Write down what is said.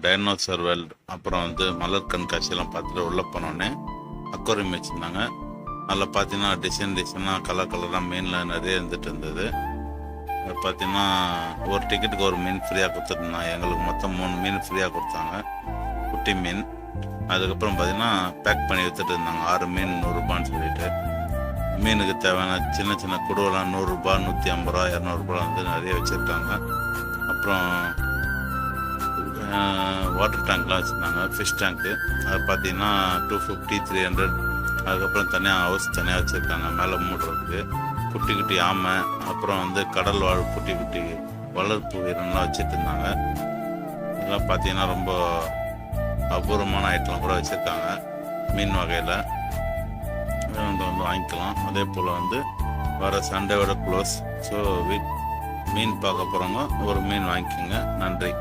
Dinosaur world, அப்புறம் மலர் கண்காட்சியெல்லாம் பார்த்துட்டு உள்ளே போனோடனே அக்வாரியம் வச்சுருந்தாங்க. அதில் பார்த்தீங்கன்னா டிசைனாக கலர் கலராக மீனில் நிறைய இருந்தது. பார்த்தீங்கன்னா ஒரு டிக்கெட்டுக்கு ஒரு மீன் ஃப்ரீயாக கொடுத்துருந்தாங்க. எங்களுக்கு மொத்தம் 3 மீன் ஃப்ரீயாக கொடுத்தாங்க, குட்டி மீன். அதுக்கப்புறம் பார்த்தீங்கன்னா பேக் பண்ணி விற்றுட்டு இருந்தாங்க 6 மீன் 100 ரூபான்னு சொல்லிட்டு. மீனுக்கு தேவையான சின்ன சின்ன குடுவெல்லாம் 100 ரூபா, 150 ரூபா, 200 ரூபா நிறைய வச்சுருக்காங்க. அப்புறம் வாட்டர் டேங்க்லாம் வச்சுருந்தாங்க, ஃபிஷ் டேங்க்கு. அது பார்த்தீங்கன்னா 250, 300. அதுக்கப்புறம் தனியாக ஹவுஸ் தனியாக வச்சுருக்காங்க மேலே மூடுறதுக்கு. குட்டி குட்டி ஆமை, அப்புறம் கடல் வாழ் குட்டி குட்டி வளர்ப்பு உயிரினம்லாம் வச்சுட்டு இருந்தாங்க. இதெல்லாம் பார்த்தீங்கன்னா ரொம்ப அபூர்வமான ஐட்டம்லாம் கூட வச்சுருக்காங்க மீன் வகையில். வாங்கிக்கலாம். அதே போல் வர சண்டேவோட க்ளோஸ். ஸோ மீன் பார்க்க போகிறவங்க ஒரு மீன் வாங்கிக்கோங்க. நன்றி.